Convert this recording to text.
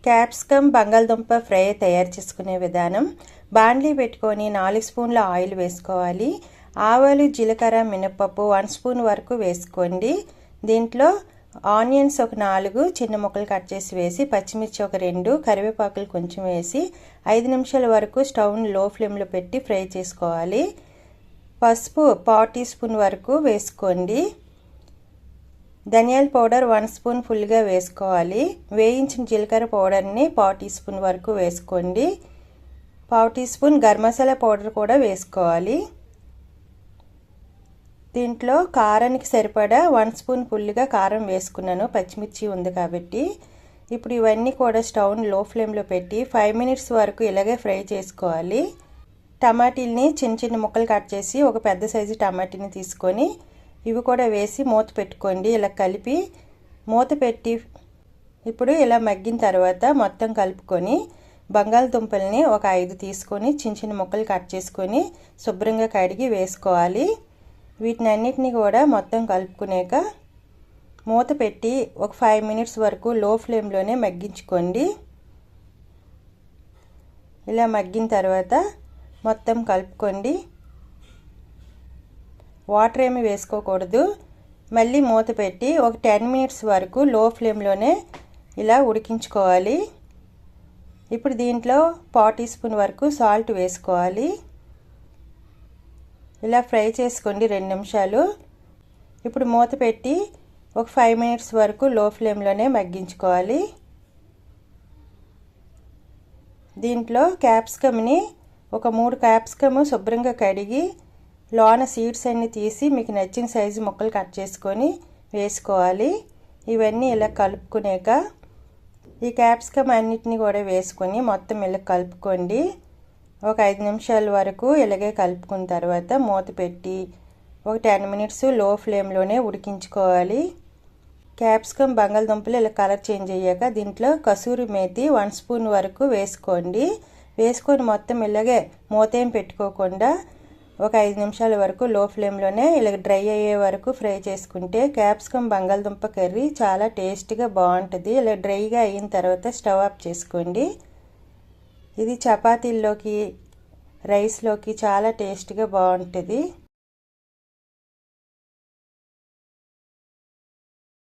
Capsicum బంగాళదుంప fry తయారు చేసుకునే విధానం. బాండ్లీ పెట్టుకొని 4 స్పూన్ల ఆయిల్ వేసుకోవాలి. ఆవాలు, జీలకర్ర, మినపప్పు 1 స్పూన్ వరకు వేసుకోండి. దీంట్లో ఆనియన్స్ ఒక 4 చిన్న ముక్కలు కట్ చేసి వేసి, పచ్చిమిర్చి ఒక 2, కరివేపాకులు కొంచెం వేసి 5 నిమిషాల వరకు స్టవ్ని లో ఫ్లేమ్లో పెట్టి ఫ్రై చేసుకోవాలి. పసుపు 1/4 టీ స్పూన్ వరకు వేసుకోండి. ధనియాల పౌడర్ 1 స్పూన్ ఫుల్గా వేసుకోవాలి. వేయించిన జీలకర్ర పౌడర్ని 1/4 టీ స్పూన్ వరకు వేసుకోండి. 1/2 teaspoon garam masala powder కూడా వేసుకోవాలి. దీంట్లో కారానికి సరిపడా 1 స్పూన్ ఫుల్గా కారం వేసుకున్నాను, పచ్చిమిర్చి ఉంది కాబట్టి. ఇప్పుడు ఇవన్నీ కూడా స్టవ్ని లో ఫ్లేమ్లో పెట్టి 5 మినిట్స్ వరకు ఇలాగే ఫ్రై చేసుకోవాలి. టమాటీల్ని చిన్న చిన్న ముక్కలు కట్ చేసి ఒక పెద్ద సైజు టమాటీని తీసుకొని ఇవి కూడా వేసి మూత పెట్టుకోండి. ఇలా కలిపి మూత పెట్టి ఇప్పుడు ఇలా మగ్గిన తర్వాత మొత్తం కలుపుకొని బంగాళదుంపల్ని ఒక 5 తీసుకొని చిన్న చిన్న ముక్కలు కట్ చేసుకొని శుభ్రంగా కడిగి వేసుకోవాలి. వీటిని అన్నిటినీ కూడా మొత్తం కలుపుకునేక మూత పెట్టి ఒక 5 మినిట్స్ వరకు లో ఫ్లేమ్లోనే మగ్గించుకోండి. ఇలా మగ్గిన తర్వాత మొత్తం కలుపుకోండి. వాటర్ ఏమి వేసుకోకూడదు. మళ్ళీ మూత పెట్టి ఒక 10 మినిట్స్ వరకు లో ఫ్లేమ్లోనే ఇలా ఉడికించుకోవాలి. ఇప్పుడు దీంట్లో 1/4 టీ స్పూన్ వరకు సాల్ట్ వేసుకోవాలి. ఇలా ఫ్రై చేసుకోండి 2 నిమిషాలు. ఇప్పుడు మూత పెట్టి ఒక 5 మినిట్స్ వరకు లో ఫ్లేమ్లోనే మగ్గించుకోవాలి. దీంట్లో క్యాప్సికమ్ని ఒక 3 క్యాప్సికమ్ శుభ్రంగా కడిగి లోన సీడ్స్ అన్ని తీసి మీకు నచ్చిన సైజు ముక్కలు కట్ చేసుకొని వేసుకోవాలి. ఇవన్నీ ఇలా కలుపుకునేక ఈ క్యాప్సికమ్ అన్నిటిని కూడా వేసుకొని మొత్తం ఇలా కలుపుకోండి. ఒక 5 నిమిషాల వరకు ఇలాగే కలుపుకున్న తర్వాత మూత పెట్టి ఒక 10 మినిట్స్ లో ఫ్లేమ్లోనే ఉడికించుకోవాలి. క్యాప్సికమ్ బంగాళదుంపలు ఇలా కలర్ చేంజ్ అయ్యాక దీంట్లో కసూరి మేతి 1 స్పూన్ వరకు వేసుకోండి. వేసుకొని మొత్తం ఇలాగే మూత ఏం పెట్టుకోకుండా ఒక 5 నిమిషాల వరకు లో ఫ్లేమ్లోనే ఇలా డ్రై అయ్యే వరకు ఫ్రై చేసుకుంటే క్యాప్సికమ్ బంగాళదుంప కర్రీ చాలా టేస్టీగా బాగుంటుంది. ఇలా డ్రైగా అయిన తర్వాత స్టవ్ ఆఫ్ చేసుకోండి. ఇది చపాతీల్లోకి, రైస్లోకి చాలా టేస్టీగా బాగుంటుంది.